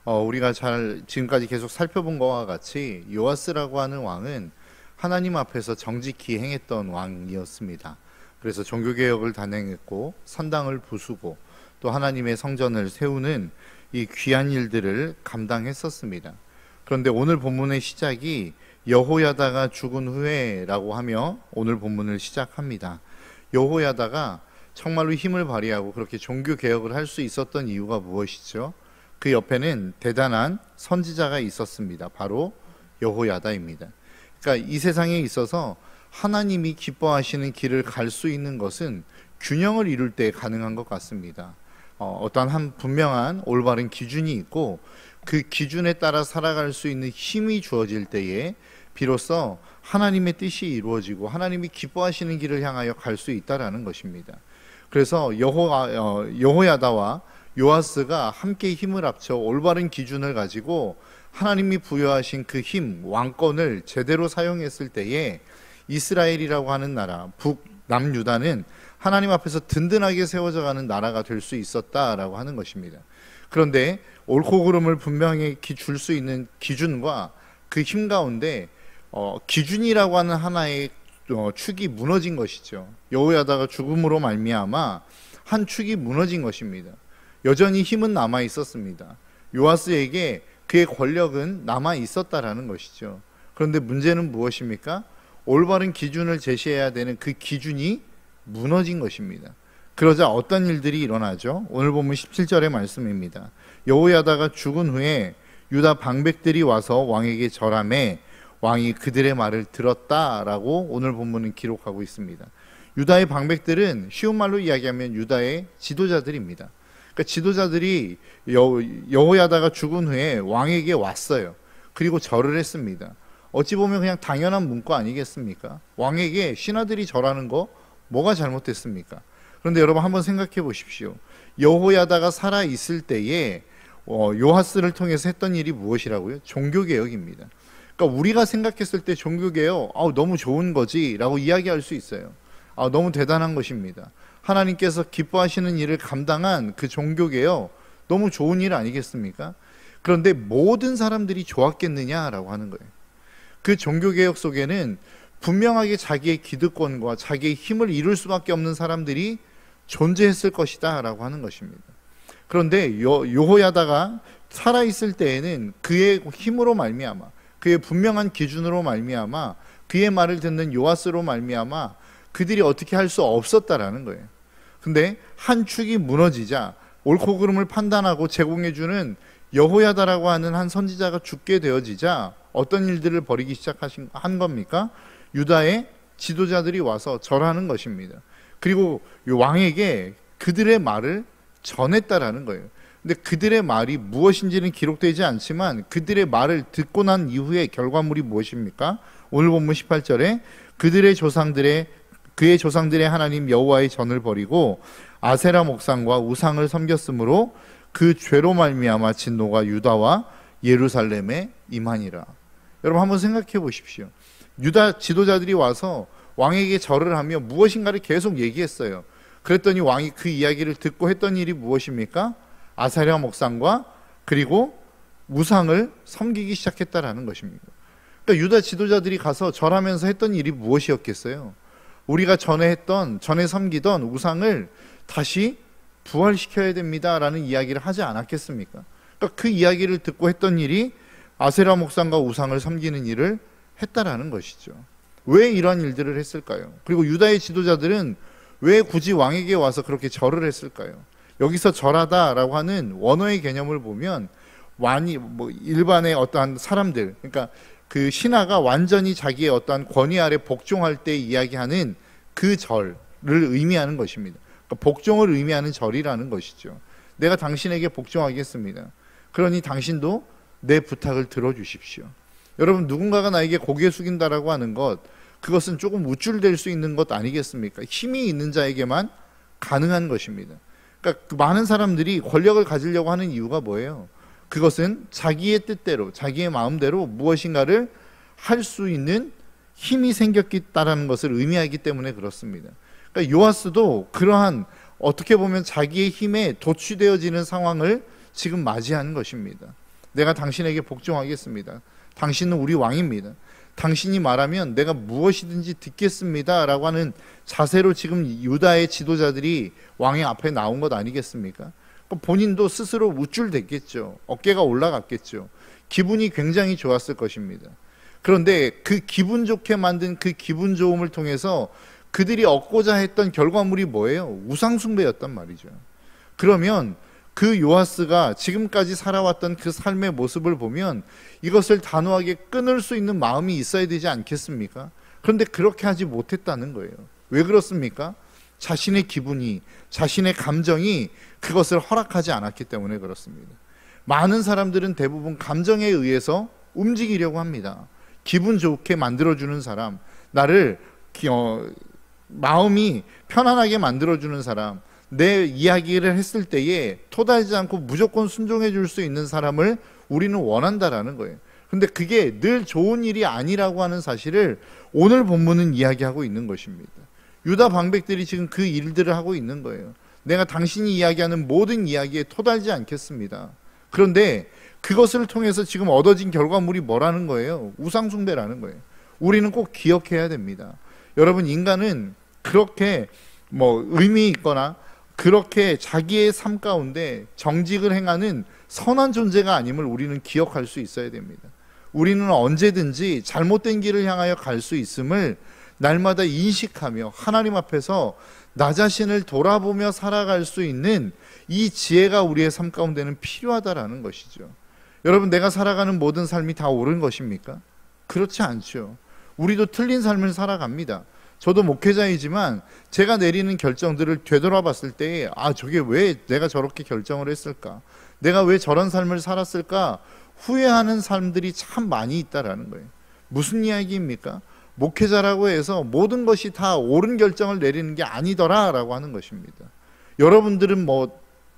우리가 잘 지금까지 계속 살펴본 것과 같이 요아스라고 하는 왕은 하나님 앞에서 정직히 행했던 왕이었습니다. 그래서 종교개혁을 단행했고 산당을 부수고 또 하나님의 성전을 세우는 이 귀한 일들을 감당했었습니다. 그런데 오늘 본문의 시작이 여호야다가 죽은 후에라고 하며 오늘 본문을 시작합니다. 여호야다가 정말로 힘을 발휘하고 그렇게 종교개혁을 할 수 있었던 이유가 무엇이죠? 그 옆에는 대단한 선지자가 있었습니다. 바로 여호야다입니다. 그러니까 이 세상에 있어서 하나님이 기뻐하시는 길을 갈 수 있는 것은 균형을 이룰 때 가능한 것 같습니다. 어떠한 한 분명한 올바른 기준이 있고 그 기준에 따라 살아갈 수 있는 힘이 주어질 때에 비로소 하나님의 뜻이 이루어지고 하나님이 기뻐하시는 길을 향하여 갈 수 있다라는 것입니다. 그래서 여호야다와 요아스가 함께 힘을 합쳐 올바른 기준을 가지고 하나님이 부여하신 그 힘, 왕권을 제대로 사용했을 때에 이스라엘이라고 하는 나라, 북남유다는 하나님 앞에서 든든하게 세워져 가는 나라가 될 수 있었다라고 하는 것입니다. 그런데 옳고 그름을 분명히 줄 수 있는 기준과 그 힘 가운데 기준이라고 하는 하나의 축이 무너진 것이죠. 여호야다가 죽음으로 말미암아 한 축이 무너진 것입니다. 여전히 힘은 남아 있었습니다. 요아스에게 그의 권력은 남아 있었다라는 것이죠. 그런데 문제는 무엇입니까? 올바른 기준을 제시해야 되는 그 기준이 무너진 것입니다. 그러자 어떤 일들이 일어나죠? 오늘 본문 17절의 말씀입니다. 여호야다가 죽은 후에 유다 방백들이 와서 왕에게 절하매 왕이 그들의 말을 들었다라고 오늘 본문은 기록하고 있습니다. 유다의 방백들은 쉬운 말로 이야기하면 유다의 지도자들입니다. 그러니까 지도자들이 여호야다가 죽은 후에 왕에게 왔어요. 그리고 절을 했습니다. 어찌 보면 그냥 당연한 문구 아니겠습니까? 왕에게 신하들이 절하는 거 뭐가 잘못됐습니까? 그런데 여러분 한번 생각해 보십시오. 여호야다가 살아 있을 때에 요아스를 통해서 했던 일이 무엇이라고요? 종교개혁입니다. 그러니까 우리가 생각했을 때 종교개혁 너무 좋은 거지 라고 이야기할 수 있어요. 너무 대단한 것입니다. 하나님께서 기뻐하시는 일을 감당한 그 종교개혁 너무 좋은 일 아니겠습니까? 그런데 모든 사람들이 좋았겠느냐라고 하는 거예요. 그 종교개혁 속에는 분명하게 자기의 기득권과 자기의 힘을 이룰 수밖에 없는 사람들이 존재했을 것이다 라고 하는 것입니다. 그런데 여호야다가 살아있을 때에는 그의 힘으로 말미암아 그의 분명한 기준으로 말미암아 그의 말을 듣는 요아스로 말미암아 그들이 어떻게 할 수 없었다라는 거예요. 근데 한 축이 무너지자 옳고 그름을 판단하고 제공해주는 여호야다라고 하는 한 선지자가 죽게 되어지자 어떤 일들을 벌이기 시작한 겁니까? 유다의 지도자들이 와서 절하는 것입니다. 그리고 왕에게 그들의 말을 전했다라는 거예요. 근데 그들의 말이 무엇인지는 기록되지 않지만 그들의 말을 듣고 난 이후의 결과물이 무엇입니까? 오늘 본문 18절에 그의 조상들의 하나님 여호와의 전을 버리고 아세라 목상과 우상을 섬겼으므로 그 죄로 말미암아 진노가 유다와 예루살렘에 임하니라. 여러분 한번 생각해 보십시오. 유다 지도자들이 와서 왕에게 절을 하며 무엇인가를 계속 얘기했어요. 그랬더니 왕이 그 이야기를 듣고 했던 일이 무엇입니까? 아세라 목상과 그리고 우상을 섬기기 시작했다라는 것입니다. 그러니까 유다 지도자들이 가서 절하면서 했던 일이 무엇이었겠어요? 우리가 전에 섬기던 우상을 다시 부활시켜야 됩니다라는 이야기를 하지 않았겠습니까? 그러니까 그 이야기를 듣고 했던 일이 아세라 목상과 우상을 섬기는 일을 했다라는 것이죠. 왜 이러한 일들을 했을까요? 그리고 유다의 지도자들은 왜 굳이 왕에게 와서 그렇게 절을 했을까요? 여기서 절하다라고 하는 원어의 개념을 보면 일반의 어떠한 사람들, 그러니까 그 신하가 완전히 자기의 어떠한 권위 아래 복종할 때 이야기하는 그 절을 의미하는 것입니다. 그러니까 복종을 의미하는 절이라는 것이죠. 내가 당신에게 복종하겠습니다. 그러니 당신도 내 부탁을 들어주십시오. 여러분 누군가가 나에게 고개 숙인다라고 하는 것, 그것은 조금 우쭐댈 수 있는 것 아니겠습니까? 힘이 있는 자에게만 가능한 것입니다. 그러니까 많은 사람들이 권력을 가지려고 하는 이유가 뭐예요? 그것은 자기의 뜻대로 자기의 마음대로 무엇인가를 할 수 있는 힘이 생겼다라는 것을 의미하기 때문에 그렇습니다. 그러니까 요아스도 그러한 어떻게 보면 자기의 힘에 도취되어지는 상황을 지금 맞이하는 것입니다. 내가 당신에게 복종하겠습니다. 당신은 우리 왕입니다. 당신이 말하면 내가 무엇이든지 듣겠습니다 라고 하는 자세로 지금 유다의 지도자들이 왕의 앞에 나온 것 아니겠습니까? 본인도 스스로 우쭐댔겠죠. 어깨가 올라갔겠죠. 기분이 굉장히 좋았을 것입니다. 그런데 그 기분 좋게 만든 그 기분 좋음을 통해서 그들이 얻고자 했던 결과물이 뭐예요? 우상숭배였단 말이죠. 그러면 그 요아스가 지금까지 살아왔던 그 삶의 모습을 보면 이것을 단호하게 끊을 수 있는 마음이 있어야 되지 않겠습니까? 그런데 그렇게 하지 못했다는 거예요. 왜 그렇습니까? 자신의 기분이, 자신의 감정이 그것을 허락하지 않았기 때문에 그렇습니다. 많은 사람들은 대부분 감정에 의해서 움직이려고 합니다. 기분 좋게 만들어주는 사람, 나를 마음이 편안하게 만들어주는 사람, 내 이야기를 했을 때에 토달지 않고 무조건 순종해 줄 수 있는 사람을 우리는 원한다라는 거예요. 근데 그게 늘 좋은 일이 아니라고 하는 사실을 오늘 본문은 이야기하고 있는 것입니다. 유다 방백들이 지금 그 일들을 하고 있는 거예요. 내가 당신이 이야기하는 모든 이야기에 토달지 않겠습니다. 그런데 그것을 통해서 지금 얻어진 결과물이 뭐라는 거예요? 우상숭배라는 거예요. 우리는 꼭 기억해야 됩니다. 여러분, 인간은 그렇게 의미 있거나 그렇게 자기의 삶 가운데 정직을 행하는 선한 존재가 아님을 우리는 기억할 수 있어야 됩니다. 우리는 언제든지 잘못된 길을 향하여 갈 수 있음을 날마다 인식하며 하나님 앞에서 나 자신을 돌아보며 살아갈 수 있는 이 지혜가 우리의 삶 가운데는 필요하다라는 것이죠. 여러분, 내가 살아가는 모든 삶이 다 옳은 것입니까? 그렇지 않죠. 우리도 틀린 삶을 살아갑니다. 저도 목회자이지만 제가 내리는 결정들을 되돌아봤을 때 저게 왜 내가 저렇게 결정을 했을까? 내가 왜 저런 삶을 살았을까? 후회하는 삶들이 참 많이 있다라는 거예요. 무슨 이야기입니까? 목회자라고 해서 모든 것이 다 옳은 결정을 내리는 게 아니더라라고 하는 것입니다. 여러분들은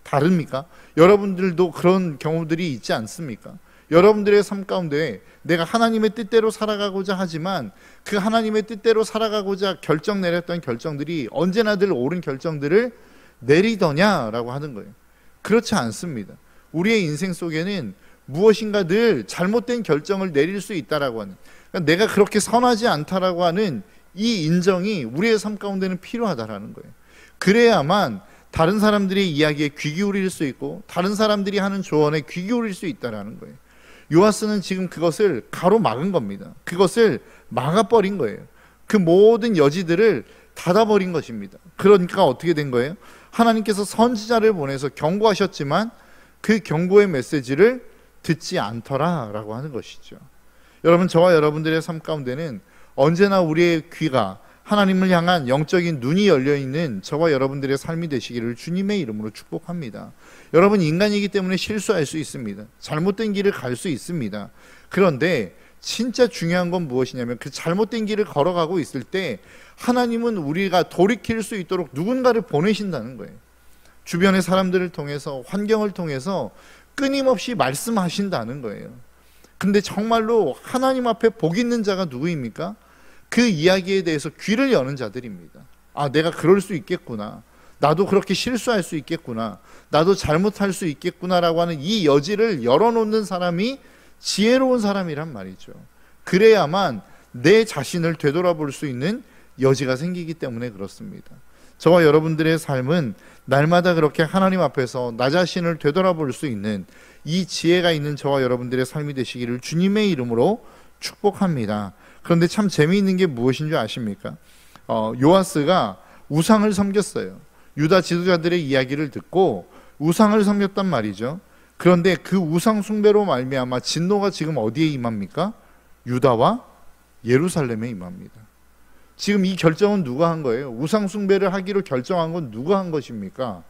다릅니까? 여러분들도 그런 경우들이 있지 않습니까? 여러분들의 삶 가운데 내가 하나님의 뜻대로 살아가고자 하지만 그 하나님의 뜻대로 살아가고자 결정 내렸던 결정들이 언제나 늘 옳은 결정들을 내리더냐라고 하는 거예요. 그렇지 않습니다. 우리의 인생 속에는 무엇인가 늘 잘못된 결정을 내릴 수 있다라고 하는, 그러니까 내가 그렇게 선하지 않다라고 하는 이 인정이 우리의 삶 가운데는 필요하다라는 거예요. 그래야만 다른 사람들의 이야기에 귀 기울일 수 있고 다른 사람들이 하는 조언에 귀 기울일 수 있다라는 거예요. 요아스는 지금 그것을 가로막은 겁니다. 그것을 막아버린 거예요. 그 모든 여지들을 닫아버린 것입니다. 그러니까 어떻게 된 거예요? 하나님께서 선지자를 보내서 경고하셨지만 그 경고의 메시지를 듣지 않더라라고 하는 것이죠. 여러분, 저와 여러분들의 삶 가운데는 언제나 우리의 귀가 하나님을 향한 영적인 눈이 열려있는 저와 여러분들의 삶이 되시기를 주님의 이름으로 축복합니다. 여러분, 인간이기 때문에 실수할 수 있습니다. 잘못된 길을 갈 수 있습니다. 그런데 진짜 중요한 건 무엇이냐면 그 잘못된 길을 걸어가고 있을 때 하나님은 우리가 돌이킬 수 있도록 누군가를 보내신다는 거예요. 주변의 사람들을 통해서, 환경을 통해서 끊임없이 말씀하신다는 거예요. 근데 정말로 하나님 앞에 복 있는 자가 누구입니까? 그 이야기에 대해서 귀를 여는 자들입니다. 내가 그럴 수 있겠구나. 나도 그렇게 실수할 수 있겠구나. 나도 잘못할 수 있겠구나라고 하는 이 여지를 열어놓는 사람이 지혜로운 사람이란 말이죠. 그래야만 내 자신을 되돌아볼 수 있는 여지가 생기기 때문에 그렇습니다. 저와 여러분들의 삶은 날마다 그렇게 하나님 앞에서 나 자신을 되돌아볼 수 있는 이 지혜가 있는 저와 여러분들의 삶이 되시기를 주님의 이름으로 축복합니다. 그런데 참 재미있는 게 무엇인 줄 아십니까? 요아스가 우상을 섬겼어요. 유다 지도자들의 이야기를 듣고 우상을 섬겼단 말이죠. 그런데 그 우상 숭배로 말미암아 진노가 지금 어디에 임합니까? 유다와 예루살렘에 임합니다. 지금 이 결정은 누가 한 거예요? 우상 숭배를 하기로 결정한 건 누가 한 것입니까?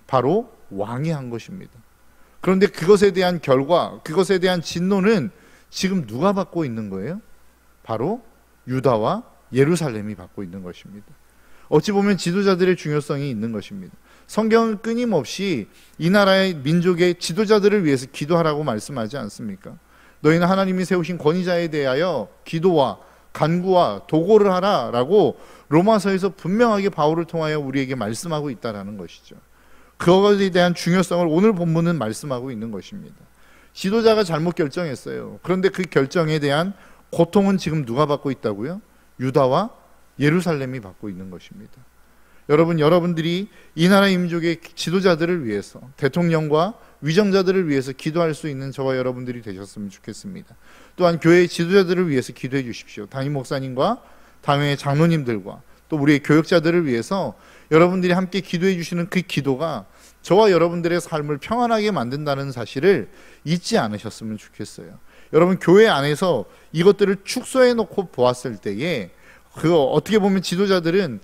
바로 왕이 한 것입니다. 그런데 그것에 대한 결과, 그것에 대한 진노는 지금 누가 받고 있는 거예요? 바로 유다와 예루살렘이 받고 있는 것입니다. 어찌 보면 지도자들의 중요성이 있는 것입니다. 성경은 끊임없이 이 나라의 민족의 지도자들을 위해서 기도하라고 말씀하지 않습니까? 너희는 하나님이 세우신 권위자에 대하여 기도와 간구와 도고를 하라라고 로마서에서 분명하게 바울을 통하여 우리에게 말씀하고 있다라는 것이죠. 그것에 대한 중요성을 오늘 본문은 말씀하고 있는 것입니다. 지도자가 잘못 결정했어요. 그런데 그 결정에 대한 고통은 지금 누가 받고 있다고요? 유다와 예루살렘이 받고 있는 것입니다. 여러분들이 이 나라 민족의 지도자들을 위해서, 대통령과 위정자들을 위해서 기도할 수 있는 저와 여러분들이 되셨으면 좋겠습니다. 또한 교회의 지도자들을 위해서 기도해 주십시오. 담임 목사님과 당회 장로님들과 또 우리의 교역자들을 위해서 여러분들이 함께 기도해 주시는 그 기도가 저와 여러분들의 삶을 평안하게 만든다는 사실을 잊지 않으셨으면 좋겠어요. 여러분, 교회 안에서 이것들을 축소해 놓고 보았을 때에 그거 어떻게 보면 지도자들은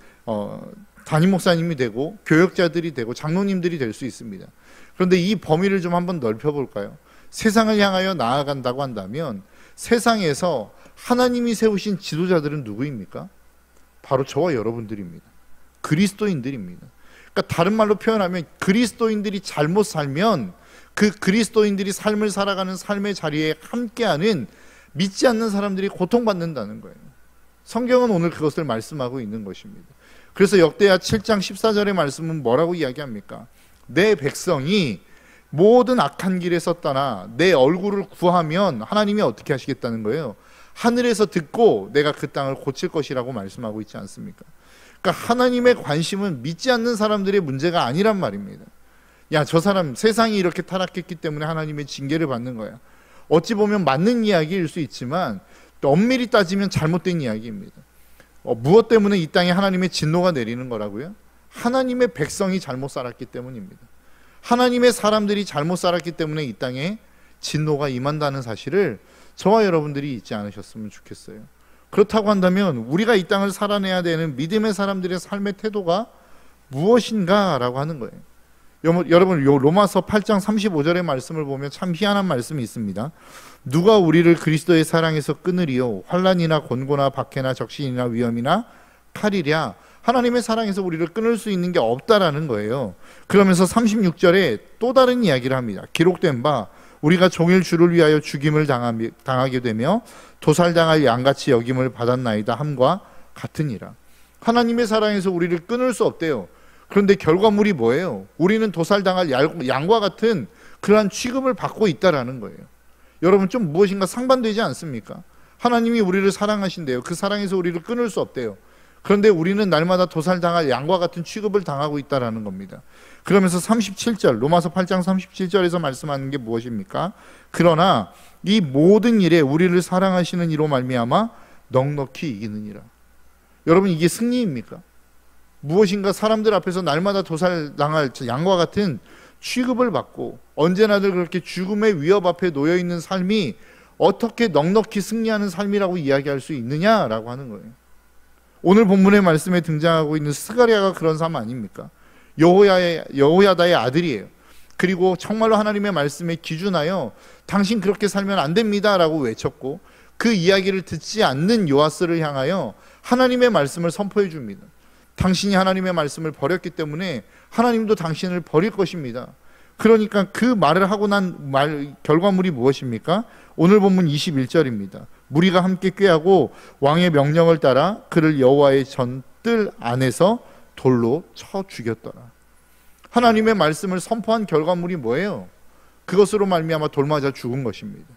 담임 목사님이 되고 교역자들이 되고 장로님들이 될 수 있습니다. 그런데 이 범위를 좀 한번 넓혀볼까요? 세상을 향하여 나아간다고 한다면 세상에서 하나님이 세우신 지도자들은 누구입니까? 바로 저와 여러분들입니다. 그리스도인들입니다. 그러니까 다른 말로 표현하면 그리스도인들이 잘못 살면 그 그리스도인들이 삶을 살아가는 삶의 자리에 함께하는 믿지 않는 사람들이 고통받는다는 거예요. 성경은 오늘 그것을 말씀하고 있는 것입니다. 그래서 역대하 7장 14절의 말씀은 뭐라고 이야기합니까? 내 백성이 모든 악한 길에서 떠나 내 얼굴을 구하면 하나님이 어떻게 하시겠다는 거예요? 하늘에서 듣고 내가 그 땅을 고칠 것이라고 말씀하고 있지 않습니까? 그러니까 하나님의 관심은 믿지 않는 사람들의 문제가 아니란 말입니다. 야, 저 사람 세상이 이렇게 타락했기 때문에 하나님의 징계를 받는 거야. 어찌 보면 맞는 이야기일 수 있지만 또 엄밀히 따지면 잘못된 이야기입니다. 무엇 때문에 이 땅에 하나님의 진노가 내리는 거라고요? 하나님의 백성이 잘못 살았기 때문입니다. 하나님의 사람들이 잘못 살았기 때문에 이 땅에 진노가 임한다는 사실을 저와 여러분들이 잊지 않으셨으면 좋겠어요. 그렇다고 한다면 우리가 이 땅을 살아내야 되는 믿음의 사람들의 삶의 태도가 무엇인가라고 하는 거예요. 여러분, 로마서 8장 35절의 말씀을 보면 참 희한한 말씀이 있습니다. 누가 우리를 그리스도의 사랑에서 끊으리요? 환난이나 곤고나 박해나 적신이나 위험이나 칼이랴. 하나님의 사랑에서 우리를 끊을 수 있는 게 없다라는 거예요. 그러면서 36절에 또 다른 이야기를 합니다. 기록된 바 우리가 종일 주를 위하여 죽임을 당하게 되며 도살당할 양같이 여김을 받았나이다 함과 같으니라. 하나님의 사랑에서 우리를 끊을 수 없대요. 그런데 결과물이 뭐예요? 우리는 도살당할 양과 같은 그러한 취급을 받고 있다라는 거예요. 여러분, 좀 무엇인가 상반되지 않습니까? 하나님이 우리를 사랑하신대요. 그 사랑에서 우리를 끊을 수 없대요. 그런데 우리는 날마다 도살당할 양과 같은 취급을 당하고 있다라는 겁니다. 그러면서 37절, 로마서 8장 37절에서 말씀하는 게 무엇입니까? 그러나 이 모든 일에 우리를 사랑하시는 이로 말미암아 넉넉히 이기느니라. 여러분, 이게 승리입니까? 무엇인가 사람들 앞에서 날마다 도살당할 양과 같은 취급을 받고 언제나들 그렇게 죽음의 위협 앞에 놓여 있는 삶이 어떻게 넉넉히 승리하는 삶이라고 이야기할 수 있느냐라고 하는 거예요. 오늘 본문의 말씀에 등장하고 있는 스가랴가 그런 삶 아닙니까? 여호야다의 아들이에요. 그리고 정말로 하나님의 말씀에 기준하여 당신 그렇게 살면 안 됩니다라고 외쳤고 그 이야기를 듣지 않는 요아스를 향하여 하나님의 말씀을 선포해 줍니다. 당신이 하나님의 말씀을 버렸기 때문에 하나님도 당신을 버릴 것입니다. 그러니까 그 말을 하고 난 결과물이 무엇입니까? 오늘 본문 21절입니다. 무리가 함께 꾀하고 왕의 명령을 따라 그를 여호와의 전뜰 안에서 돌로 쳐 죽였더라. 하나님의 말씀을 선포한 결과물이 뭐예요? 그것으로 말미암아 돌 맞아 죽은 것입니다.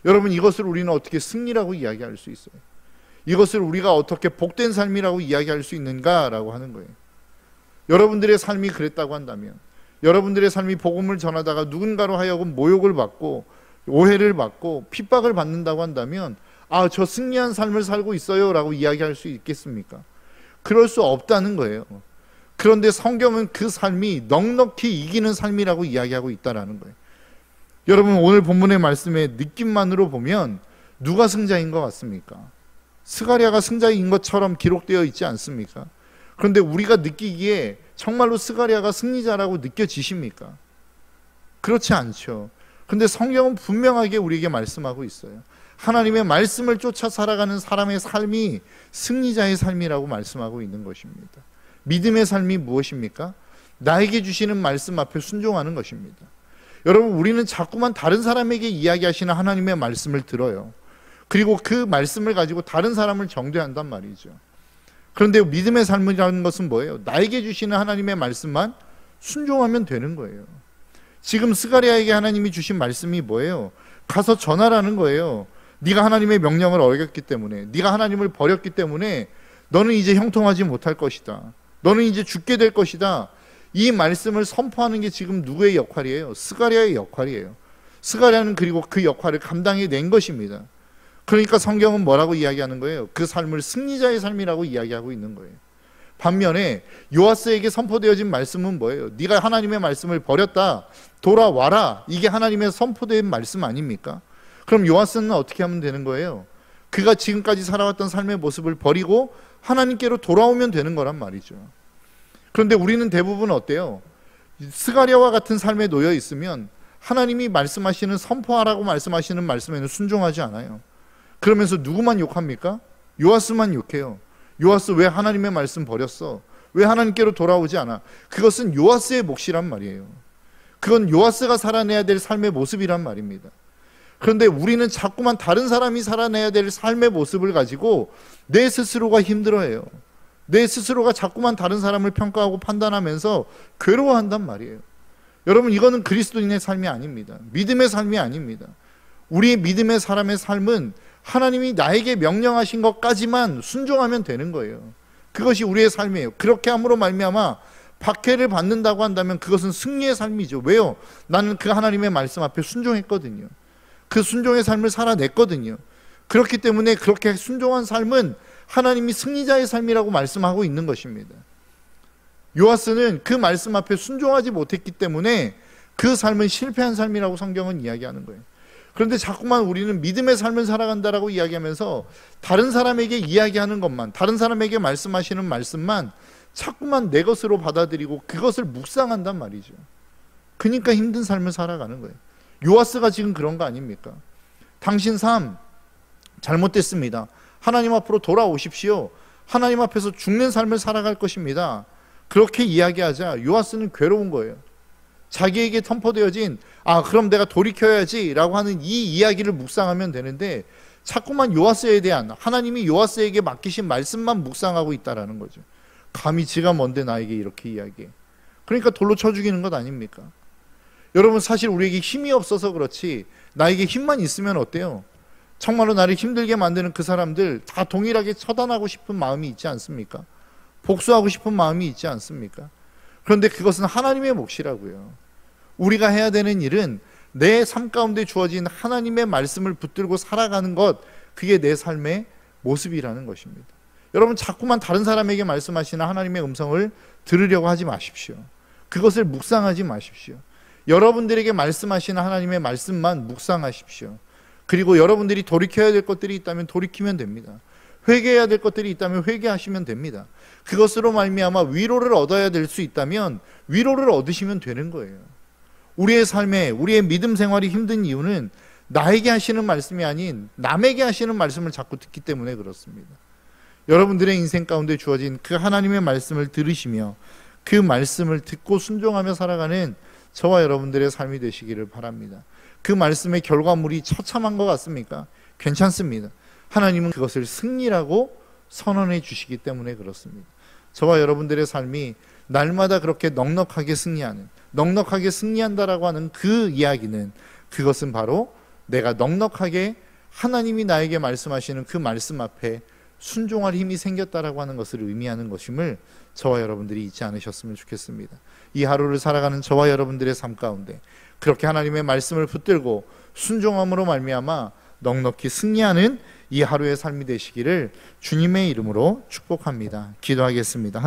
여러분, 이것을 우리는 어떻게 승리라고 이야기할 수 있어요? 이것을 우리가 어떻게 복된 삶이라고 이야기할 수 있는가라고 하는 거예요. 여러분들의 삶이 그랬다고 한다면, 여러분들의 삶이 복음을 전하다가 누군가로 하여금 모욕을 받고 오해를 받고 핍박을 받는다고 한다면 아, 저 승리한 삶을 살고 있어요 라고 이야기할 수 있겠습니까? 그럴 수 없다는 거예요. 그런데 성경은 그 삶이 넉넉히 이기는 삶이라고 이야기하고 있다는 거예요. 여러분, 오늘 본문의 말씀의 느낌만으로 보면 누가 승자인 것 같습니까? 스가랴가 승자인 것처럼 기록되어 있지 않습니까? 그런데 우리가 느끼기에 정말로 스가랴가 승리자라고 느껴지십니까? 그렇지 않죠. 그런데 성경은 분명하게 우리에게 말씀하고 있어요. 하나님의 말씀을 쫓아 살아가는 사람의 삶이 승리자의 삶이라고 말씀하고 있는 것입니다. 믿음의 삶이 무엇입니까? 나에게 주시는 말씀 앞에 순종하는 것입니다. 여러분, 우리는 자꾸만 다른 사람에게 이야기하시는 하나님의 말씀을 들어요. 그리고 그 말씀을 가지고 다른 사람을 정죄한단 말이죠. 그런데 믿음의 삶이라는 것은 뭐예요? 나에게 주시는 하나님의 말씀만 순종하면 되는 거예요. 지금 스가랴에게 하나님이 주신 말씀이 뭐예요? 가서 전하라는 거예요. 네가 하나님의 명령을 어겼기 때문에, 네가 하나님을 버렸기 때문에 너는 이제 형통하지 못할 것이다. 너는 이제 죽게 될 것이다. 이 말씀을 선포하는 게 지금 누구의 역할이에요? 스가랴의 역할이에요. 스가랴는 그리고 그 역할을 감당해낸 것입니다. 그러니까 성경은 뭐라고 이야기하는 거예요? 그 삶을 승리자의 삶이라고 이야기하고 있는 거예요. 반면에 요아스에게 선포되어진 말씀은 뭐예요? 네가 하나님의 말씀을 버렸다, 돌아와라. 이게 하나님의 선포된 말씀 아닙니까? 그럼 요아스는 어떻게 하면 되는 거예요? 그가 지금까지 살아왔던 삶의 모습을 버리고 하나님께로 돌아오면 되는 거란 말이죠. 그런데 우리는 대부분 어때요? 스가랴와 같은 삶에 놓여 있으면 하나님이 말씀하시는, 선포하라고 말씀하시는 말씀에는 순종하지 않아요. 그러면서 누구만 욕합니까? 요아스만 욕해요. 요아스 왜 하나님의 말씀 버렸어? 왜 하나님께로 돌아오지 않아? 그것은 요아스의 몫이란 말이에요. 그건 요아스가 살아내야 될 삶의 모습이란 말입니다. 그런데 우리는 자꾸만 다른 사람이 살아내야 될 삶의 모습을 가지고 내 스스로가 힘들어해요. 내 스스로가 자꾸만 다른 사람을 평가하고 판단하면서 괴로워한단 말이에요. 여러분, 이거는 그리스도인의 삶이 아닙니다. 믿음의 삶이 아닙니다. 우리의 믿음의 사람의 삶은 하나님이 나에게 명령하신 것까지만 순종하면 되는 거예요. 그것이 우리의 삶이에요. 그렇게 함으로 말미암아 박해를 받는다고 한다면 그것은 승리의 삶이죠. 왜요? 나는 그 하나님의 말씀 앞에 순종했거든요. 그 순종의 삶을 살아냈거든요. 그렇기 때문에 그렇게 순종한 삶은 하나님이 승리자의 삶이라고 말씀하고 있는 것입니다. 요아스는 그 말씀 앞에 순종하지 못했기 때문에 그 삶은 실패한 삶이라고 성경은 이야기하는 거예요. 그런데 자꾸만 우리는 믿음의 삶을 살아간다라고 이야기하면서 다른 사람에게 이야기하는 것만, 다른 사람에게 말씀하시는 말씀만 자꾸만 내 것으로 받아들이고 그것을 묵상한단 말이죠. 그러니까 힘든 삶을 살아가는 거예요. 요아스가 지금 그런 거 아닙니까? 당신 삶 잘못됐습니다. 하나님 앞으로 돌아오십시오. 하나님 앞에서 죽는 삶을 살아갈 것입니다. 그렇게 이야기하자 요아스는 괴로운 거예요. 자기에게 선포되어진 그럼 내가 돌이켜야지 라고 하는 이 이야기를 묵상하면 되는데 자꾸만 요아스에 대한, 하나님이 요아스에게 맡기신 말씀만 묵상하고 있다라는 거죠. 감히 지가 뭔데 나에게 이렇게 이야기해. 그러니까 돌로 쳐 죽이는 것 아닙니까? 여러분, 사실 우리에게 힘이 없어서 그렇지 나에게 힘만 있으면 어때요? 정말로 나를 힘들게 만드는 그 사람들 다 동일하게 처단하고 싶은 마음이 있지 않습니까? 복수하고 싶은 마음이 있지 않습니까? 그런데 그것은 하나님의 몫이라고요. 우리가 해야 되는 일은 내 삶 가운데 주어진 하나님의 말씀을 붙들고 살아가는 것, 그게 내 삶의 모습이라는 것입니다. 여러분, 자꾸만 다른 사람에게 말씀하시는 하나님의 음성을 들으려고 하지 마십시오. 그것을 묵상하지 마십시오. 여러분들에게 말씀하시는 하나님의 말씀만 묵상하십시오. 그리고 여러분들이 돌이켜야 될 것들이 있다면 돌이키면 됩니다. 회개해야 될 것들이 있다면 회개하시면 됩니다. 그것으로 말미암아 위로를 얻어야 될 수 있다면 위로를 얻으시면 되는 거예요. 우리의 삶에, 우리의 믿음 생활이 힘든 이유는 나에게 하시는 말씀이 아닌 남에게 하시는 말씀을 자꾸 듣기 때문에 그렇습니다. 여러분들의 인생 가운데 주어진 그 하나님의 말씀을 들으시며 그 말씀을 듣고 순종하며 살아가는 저와 여러분들의 삶이 되시기를 바랍니다. 그 말씀의 결과물이 처참한 것 같습니까? 괜찮습니다. 하나님은 그것을 승리라고 선언해 주시기 때문에 그렇습니다. 저와 여러분들의 삶이 날마다 그렇게 넉넉하게 승리하는, 넉넉하게 승리한다라고 하는 그 이야기는, 그것은 바로 내가 넉넉하게 하나님이 나에게 말씀하시는 그 말씀 앞에 순종할 힘이 생겼다라고 하는 것을 의미하는 것임을 저와 여러분들이 잊지 않으셨으면 좋겠습니다. 이 하루를 살아가는 저와 여러분들의 삶 가운데 그렇게 하나님의 말씀을 붙들고 순종함으로 말미암아 넉넉히 승리하는 이 하루의 삶이 되시기를 주님의 이름으로 축복합니다. 기도하겠습니다.